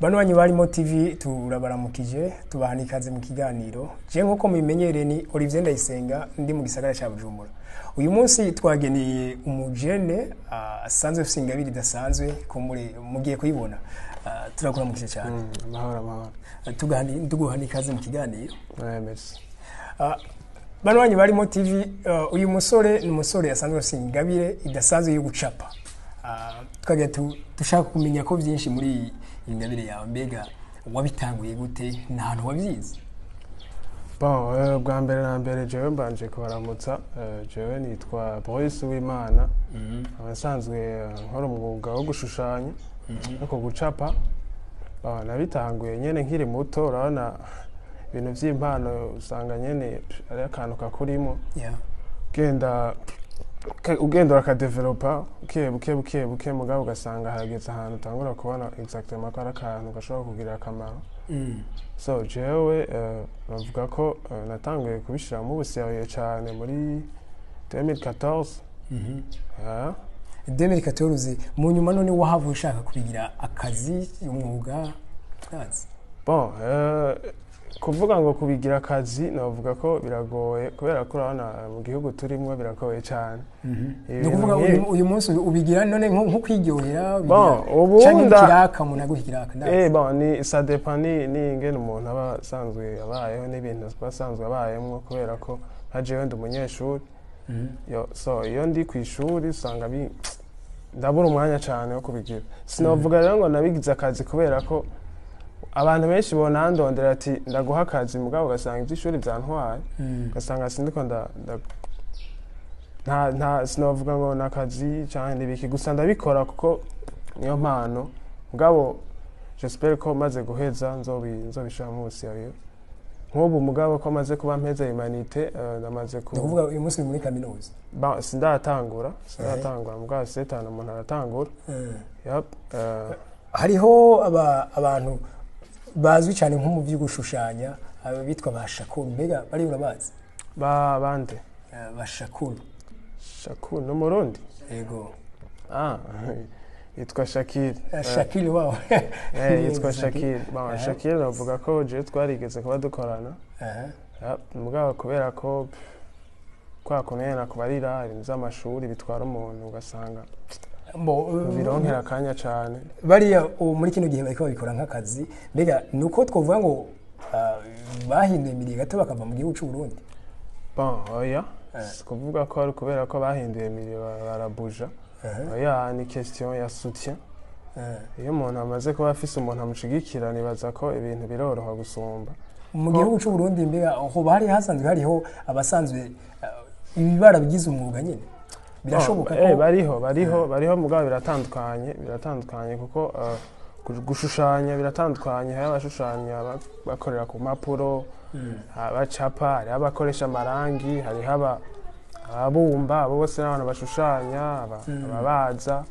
Banwanyi barimo TV turabaramukije tubahani ikaze mu kiganiro. Je nkuko mubimenyereye ni Olivier Ndayisenga ndi mu gisagara ca Bujumbura. Uyu munsi twageneye umujene asanzwe afite ingabire idasanzwe ko mugiye kuyibona. Turakuramukije cyane. Mahoro. Tuguhani ikaze mu kiganiro. Merci. Banwanyi barimo TV uyu musore ni umusore asanzwe afite ingabire idasanzwe yo gucapa. Twagiye dushaka kumenya ko byinshi muri ingabire yawe mbega wabitanguye gute n'ahantu wabyize? Bon, bwa mbere na mbere jewe mbanje kubaramutsa, jewe nitwa Boris Uwimana. Abasanzwe nkora umwuga wo gushushanya no gucapa. Nabitanguye nyene nkiri muto, urabona ibintu by'impano usanga nyene ari akantu kakurimo. Ugenda urakadevelopa buke mugabo ugasanga hageze ahantu utangura kubona exactement ko ari akantu gashobora kugira akamaro. So jewe bavuga ko natanguye kubishiramo ubusiyaye cyane muri 2014. 2014 mu nyuma none wahavuye ushaka kubigira akazi umwuga kazi. Bon, kuvuga ngo kubigira akazi navuga ko biragoye kubera ko urabona mu gihugu turimo biragoye cyane. Nukuvuga uyu munsi ubigira none nko kwiryohera ubunda kiraka umuntu aguhikiraka ndazi. Bon ni ça dépend ni ingene umuntu aba sanzwe abayeho n'ibintu basanzwe abayemwo kubera ko hajewe ndi umunyeshuri. So iyo ndi ku ishuri usanga ndabura umwanya cyane wo kubigira. Sinavuga rero ngo nabigize akazi kubera ko abantu benshi bonandondera ati ndaguha akazi mugabo ugasanga iby'ishuri byantwaye. Ugasanga sindiko nta sinavuga ngo nakazi cyane nibiki gusa ndabikora kuko niyo mpano mugabo j'espère ko maze guheza nzobishira mu busiyayo nk'ubu mugabo ko maze kuba mpeza humanité namaze ku ndavuga uyu munsi muri kaminuza sindatangura mugabo setana umuntu aratangura. Hariho abantu bazwi cyane nko mu by'ugushushanya bitwa bashakuru mbega bari urabazi bande bashakuru no Murundi yego yitwa Shakir wao yitwa Shakir. Shakir navuga ko je twarigeze kuba dukorana mugabo kubera ko kwa kunena kubarira ibintu by'amashuri bitwara umuntu ugasanga bironkera akanya cyane bariya muri kino gihe bariko babikora nk'akazi mbega nuko twovuga ngo bahinduye imiri gato bakava mu gihugu cy'u Burundi. Bon oya kuvuga ko ari kubera ko bahinduye imiri barabuja. Oya ni question ya soutien. Iyo umuntu amaze kuba afise umuntu amushigikira nibaza ko ibintu biroroha gusumba mu gihugu cy'u Burundi. Mbega aho bari hasanzwe hariho abasanzwe ibibara bigize umwuga nyine birashoboka ko bariho mugabo biratandukanye kuko gushushanya biratandukanye. Hari abashushanya bakorera ku mapuro, abacapa, hari abakoresha amarangi, hari abumba, abo bose n'abantu bashushanya, ababaza.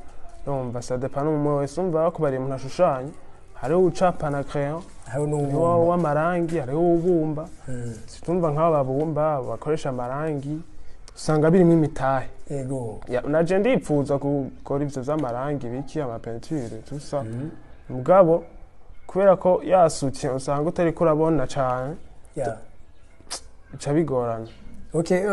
Numva ça dépend n'umwe wese umva bakubariye umuntu ashushanya. Hari ucapa na crayon, hari n'uw'amarangi, hari uwubumba. Situmva nk'abo babumba bakoresha amarangi usanga birimo imitahe. Yego. Naje ndipfuza gukora ivyo vy'amarangi biki amapeinture tusa. Mugabo kubera ko yasutse usanga utari kurabona cyane. Ica bigorana. Okay,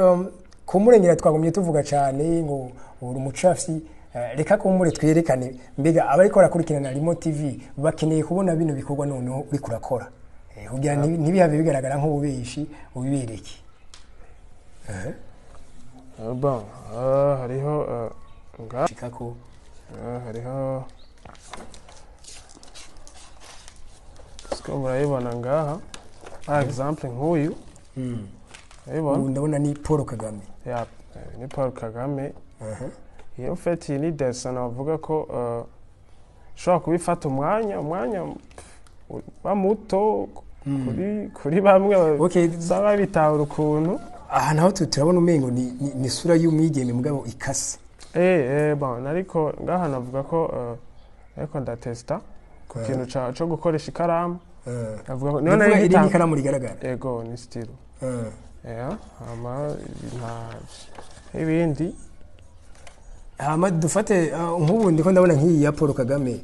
kumurengera twagumye tuvuga cyane ngo uri umucafyi. Reka kumure twerekane mbega abariko rakurikirana Remote TV bakeneye kubona bino bikorwa none uri kurakora. Kugira ntibihabe bigaragara nk'ububeshi ubibereke. Bon, hariho Chicago. Hariho murayibona ngaha par exemple nk'uyu. Ndabona ni Paul Kagame. Ni Paul Kagame. Iyo mfeti ni dessin navuga ko shobora kubifata umwanya bamuto kuri bamwe usanga bitahura ukuntu. Aha naho turabona umengo ni sura y'umwigeme mugabo ikase. Bon ariko ngaha navuga ko ariko ndatesta ku kintu cyo gukoresha ikaramu. Navuga ko none iri ikaramu rigaragara. Yego ni style. Ama ibindi hama dufate nk'ubu ndiko ndabona nk'iyi ya Paul Kagame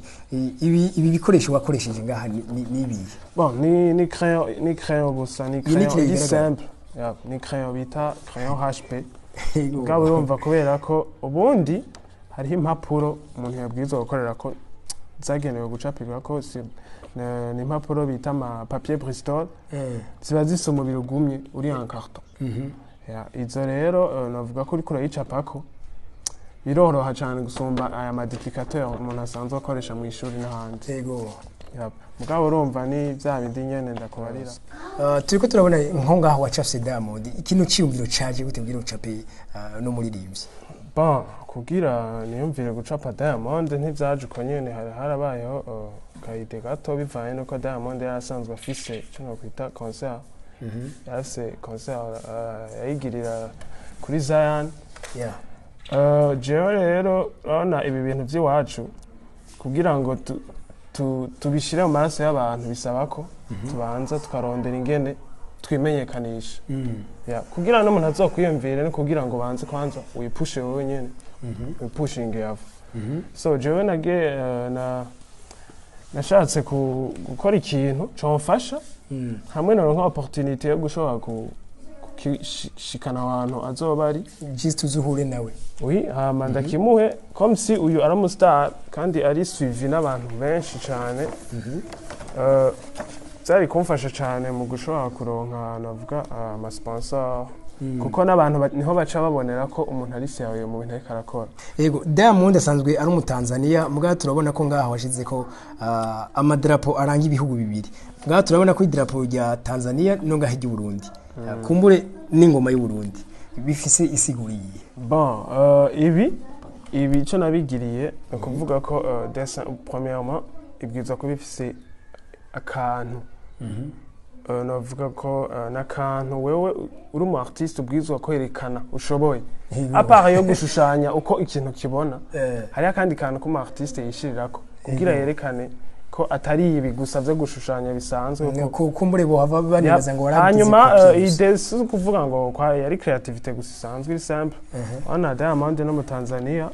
ibi bikoresho wakoresheje ngaha ni ibihe bon ni crayon gusa ni crayon ni simple ni crayon bita crayon HP ngabo urumva kubera ko ubundi hariho impapuro umuntu yabwirizwa gukorera ko zagenewe gucapirwa ko ni impapuro bita ama papier Bristol ziba zisa umubiri ugumye uri en carton izo rero navuga ko uriko urayicapako biroroha cyane gusumba aya modificateur umuntu asanzwe akoresha mu ishuri n'ahandi yego mugabo urumva ni bya bindi nyene ndakubarira turiko turabona nko ngaho wacafye Diamond ikintu cyiyumviro caje gute bwira ucape no muririmbyi bon kugira niyumvire gucapa Diamond ntivyaje uko nyene harabayeho kayite gato bivanye nuko Diamond yarasanzwe afise ico nokwita concert yarafise concert yayigirira kuri Zion jewe rero urabona ibi bintu by'iwacu kugira ngo tubishire mu maraso y'abantu bisaba ko tubanza tukarondera ingene twimenyekanisha kugira ngo umuntu azokwiyumvire no kugira ngo banze kwanza wipushe wowe nyene wipushinge yava so jewe nashatse gukora ikintu comfasha hamwe naronka opportunité yo gushobora shikana abantu azoba ari just uzuhure nawe oui hama ndakimuhe comme si uyu ari umustar kandi ari suivi n'abantu benshi cyane zari kumfasha cyane mu gushobora kuronka navuga ama sponsor kuko n'abantu niho baca babonera ko umuntu ari serieux mu bintu akarakora yego Diamond asanzwe ari umutanzania muga turabona ko ngaho washize ko amadrapo aranga ibihugu bibiri muga turabona ko idrapo rya Tanzania no ngaho ry'u Burundi kumbure n'ingoma y'u Burundi bifise isiguriye bon ibi cyo nabigiriye kuvuga ko premièrement ibwirizwa ko bifise akantu navuga ko nakantu wewe uri mu artiste ubwirizwa kwerekana ushoboye apart yo gushushanya uko ikintu kibona hari akandi kantu ko mu artiste yishirirako kugira yerekane ko atari ibi gusa byo gushushanya bisanzwe kumbure bo hava banibaza ngo hanyuma idesi kuvuga ngo kwa yari creativity gusa isanzwe simple ana Diamond no mu Tanzania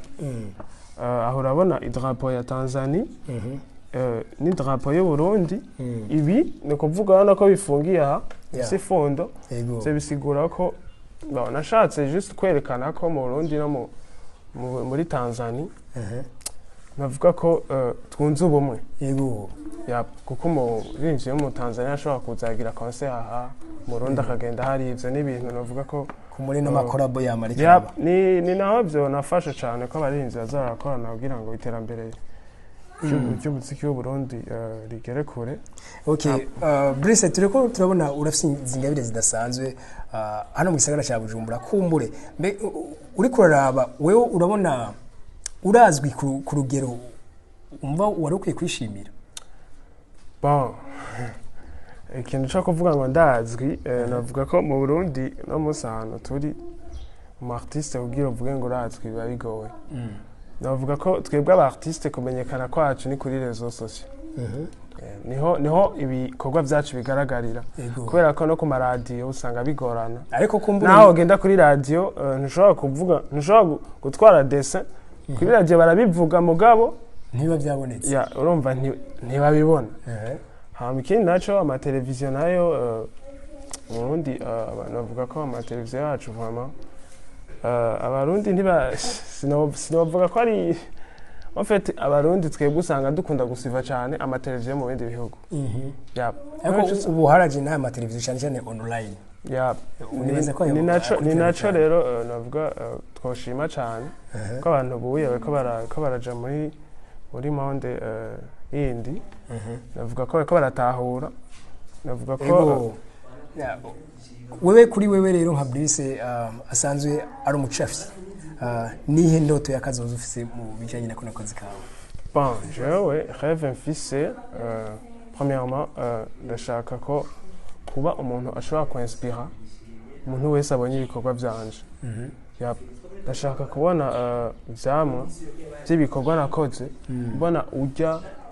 aho urabona idrapo ya Tanzania ni drapo y'u Burundi ibi ni kuvuga nako bifungiye aha si fondo se bisigura ko nashatse just kwerekana ko mu Burundi no muri Tanzania navuga ko twunze ubumwe yego kuko umurinzi mu Tanzania ashobora kuzagira concert aha mu Burundi akagenda hari ivyo n'ibintu navuga ko kumuri no makorabo ya Amerika ni naho byo nafasha cyane ko abarinzi bazarakorana kugira ngo iterambere cy'umuziki w'u Burundi rigere kure. Okay, Brice tureko turabona urafite ingabire zidasanzwe hano mu gisagara cya Bujumbura kumbure uri kuraraba wewe urabona urazwi ku rugero umva wari ukwiye kwishimira. Bon ikintu cyo kuvuga ngo ndazwi navuga ko mu Burundi no musano turi mu artiste ugira uvuge ngo urazwi biba bigoye. Navuga ko twebwe aba artiste kumenyekana kwacu ni kuri rezo sociaux. Niho ibikorwa byacu bigaragarira kubera ko no ku maradiyo usanga bigorana ariko kumbura naho genda kuri radio ntushobora kuvuga ntushobora gutwara dessin kuri radio barabivuga mugabo ntiba byabonetse urumva ntibabibona ikindi naco ama televiziyo nayo Burundi abantu bavuga ko ama televiziyo yacu vraiment abarundi sinovuga ko ari en fait abarundi twebwe usanga dukunda gusiva cyane ama televiziyo mu bindi bihugu ariko ubu haraje na ama televiziyo cyane cyane online ni naco rero navuga twoshima cyane ko abantu buye ko baraja muri monde yindi navuga ko baratahura navuga ko wewe kuri wewe rero nka Brice asanzwe ari umucafyi nihe ndoto yakazoza ufise mu bijanye na kuno kazi kawe? Bon, jewe rêve mfise premièrement ndashaka ko kuba umuntu ashobora kwinspira umuntu wese abonye ibikorwa byanje. Ndashaka kubona ivyamwa by'ibikorwa nakoze mbona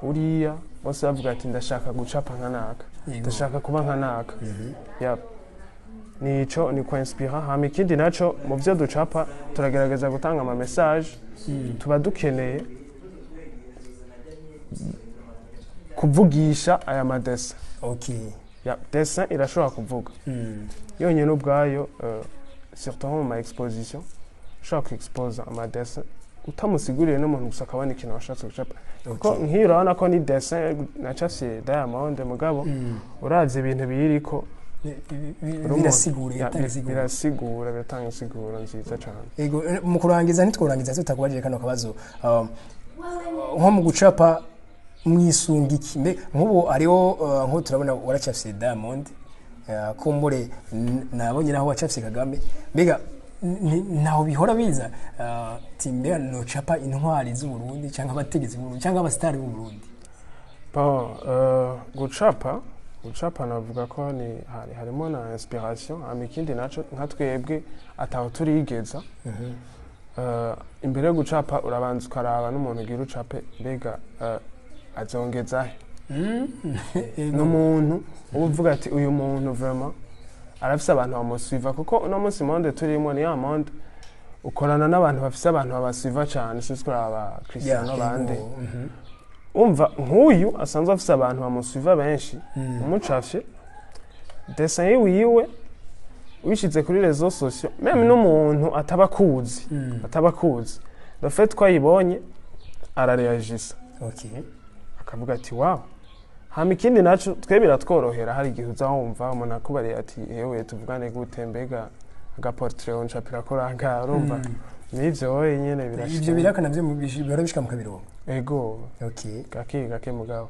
uriya bose bavuga ati ndashaka gucapa nkanaka ndashaka kuba nkanaka nico ni kwa inspira hama ikindi naco mu byo ducapa turagerageza gutanga ama message tuba dukeneye kuvugisha aya madesa. Okay. Ya dessin irashobora kuvuga. Yonyine ubwayo surtout mu ma exposition ushaka exposer ama dessin utamusiguriye n'umuntu gusa akabona ikintu washatse gucapa. Kuko nk'iyo urabona ko ni dessin nacafye Diamond mugabo uravye ibintu biyiriko birasigura biratanga insiguro nziza cyane. Ego mu kurangiza ntitworangiza tutakubaje kano kabazo nko mu gucapa mwisunga iki nk'ubu ariho nko turabona waracafye Diamond kumbure nabonye naho wacafye Kagame mbega naho bihora biza timbe no capa intwari z'u Burundi cyangwa abategetsi b'u Burundi cyangwa abastari b'u Burundi. Gucapa navuga ko ni harimo na inspiration amikindi naco nka twebwe ataho turigeza. Imbere yo gucapa urabanza ukaraba n'umuntu ugira ucape mbega azongeza n'umuntu uvuga ati uyu muntu vraiment arafise abantu bamusuiva kuko uno munsi monde turimo ni ya monde ukorana n'abantu bafise abantu babasuiva cyane siswe aba Cristiano bande umva nk'uyu asanzwe afise abantu bamusuiva benshi umucafye dessin yiwe wishize kuri réseaux sociaux même n'umuntu atabakuzi le fait ko yibonye arareagisa. Okay. Akavuga ati wow hama ikindi naco twe biratworohera hari igihe uzawumva umuntu akubariye ati yewe tuvugane gute mbega agaportrait onchapira koranga urumva nivyo wowe nyene birashika ivyo birakana byo bishika mu kabiro. Ego. Okay. Gake mugabo.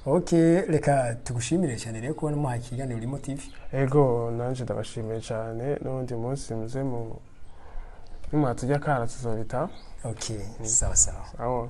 Okay, reka tugushimire cyane rero kubona mu hakiganiro urimo TV. Ego nanje ndabashimiye cyane n'undi munsi muze mu nimwatujya kara tuzobita. Okay, sawa. Aho